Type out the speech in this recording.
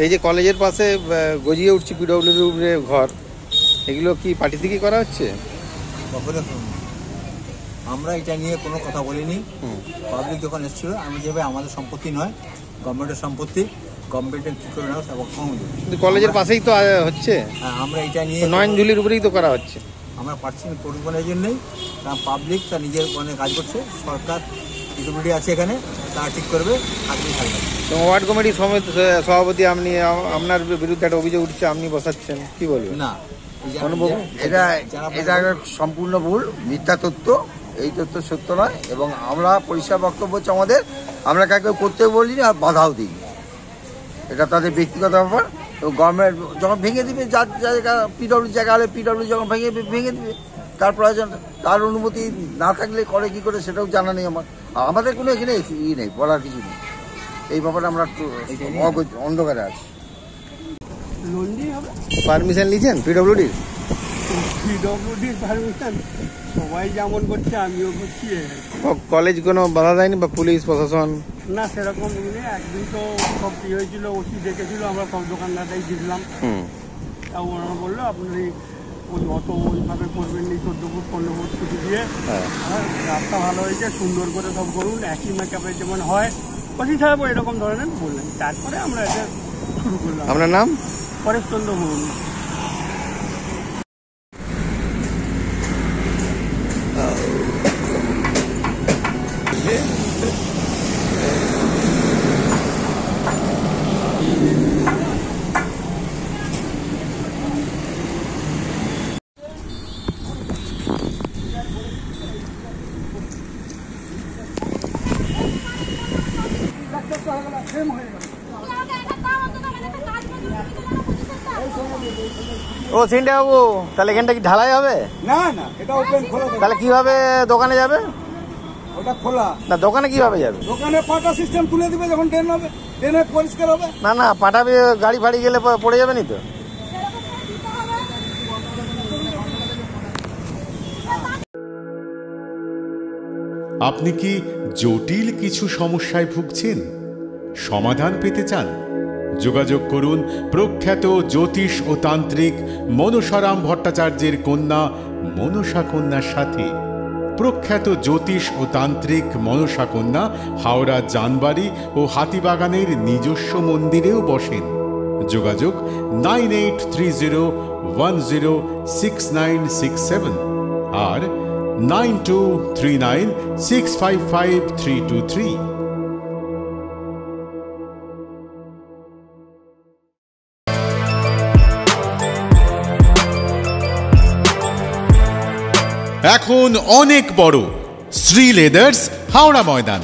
এই যে কলেজের পাশে গজিয়ে উঠছে পিডব্লিউডির ঘর, এগুলো কি পার্টি থেকে করা হচ্ছে? আমরা এটা নিয়ে কোনো কথা বলিনি। পাবলিক যখন এসেছিল আমি যেভাবে আমাদের সম্পত্তি নয়, গভর্নমেন্টের সম্পত্তি, গভর্নমেন্টের কী করে নেওয়া এবং কলেজের পাশেই তো হচ্ছে। হ্যাঁ, আমরা এটা নিয়ে নয়নঝুলির উপরেই তো করা হচ্ছে। আমরা পারছি না পরিবহনের জন্যই, কারণ পাবলিক তার নিজের মানে কাজ করছে। সরকার পিডব্লিউডি আছে এখানে, তারা ঠিক করবে, থাকবেই থাকবে। তো ওয়ার্ড কমিটির সভাপতি আপনি, আপনার বিরুদ্ধে একটা অভিযোগ উঠছে, আপনি বসাচ্ছেন, কি বলবেন? না, এটা সম্পূর্ণ ভুল, মিথ্যা তথ্য। এই তথ্য সত্য নয় এবং আমরা পরিষ্কার বক্তব্য হচ্ছে আমাদের, আমরা কাউকে করতে বলিনি আর বাধাও দিই। এটা তাদের ব্যক্তিগত ব্যাপার। এবং গভর্নমেন্ট যখন ভেঙে দিবে, যার জায়গা পিডব্লিউ জায়গা হলে পিডব্লিউ যখন ভেঙে দিবে, তার প্রয়োজন, তার অনুমতি না থাকলে করে কি করে সেটাও জানা নেই আমার। আমাদের কোনো এখানে নেই, বলার কিছু নেই এই ব্যাপারে। আমরা অন্ধকারে আছি। পারমিশন নিয়েছেন পিডব্লিউডির? পিডব্লিউডির পারমিশন সবাই যেমন করছে আমিও করছি। কলেজ কোনো বাধা দেয়নি বা পুলিশ প্রশাসন? না, সেরকম নেই। একদিন তো সব কি হয়েছিল, ওসি দেখেছিল, আমরা সব দোকানদারটাই দিয়েছিলাম। তা ওরা বললো আপনি অত ওইভাবে করবেন নি, 14 ফুট 15 ফুট ছুটি দিয়ে। রাস্তা ভালো হয়েছে, সুন্দর করে সব করুন, একই মেকআপে যেমন হয়। ওসি সাহেব এরকম ধরনের বললেন, তারপরে আমরা এটা শুরু করলাম। আপনার নাম? পরেশচন্দ্র মুর্মু। ও সিনটা বাবু, তাহলে এখানটা কি ঢালাই হবে? না না, এটা ওপেন খোলা। তাহলে কিভাবে দোকানে যাবে? ওটা খোলা। না, দোকানে কিভাবে যাবে? দোকানে পাটা সিস্টেম তুলে দিবে যখন ড্রেন হবে, ড্রেনে পরিষ্কার হবে। না না, পাঠাবে, গাড়ি ফাড়ি গেলে পড়ে যাবে নি তো? আপনি কি জটিল কিছু সমস্যায় ভুগছেন? সমাধান পেতে চান? যোগাযোগ করুন প্রখ্যাত জ্যোতিষ ও তান্ত্রিক মনসারাম ভট্টাচার্যের কন্যা মনসা কন্যার সাথে। প্রখ্যাত জ্যোতিষ ও তান্ত্রিক মনসা কন্যা হাওড়া জানবাড়ি ও হাতিবাগানের নিজস্ব মন্দিরেও বসেন। যোগাযোগ 9830106967 আর 9239655323। এখন অনেক বড় শ্রী লেদার্স হাওড়া ময়দান।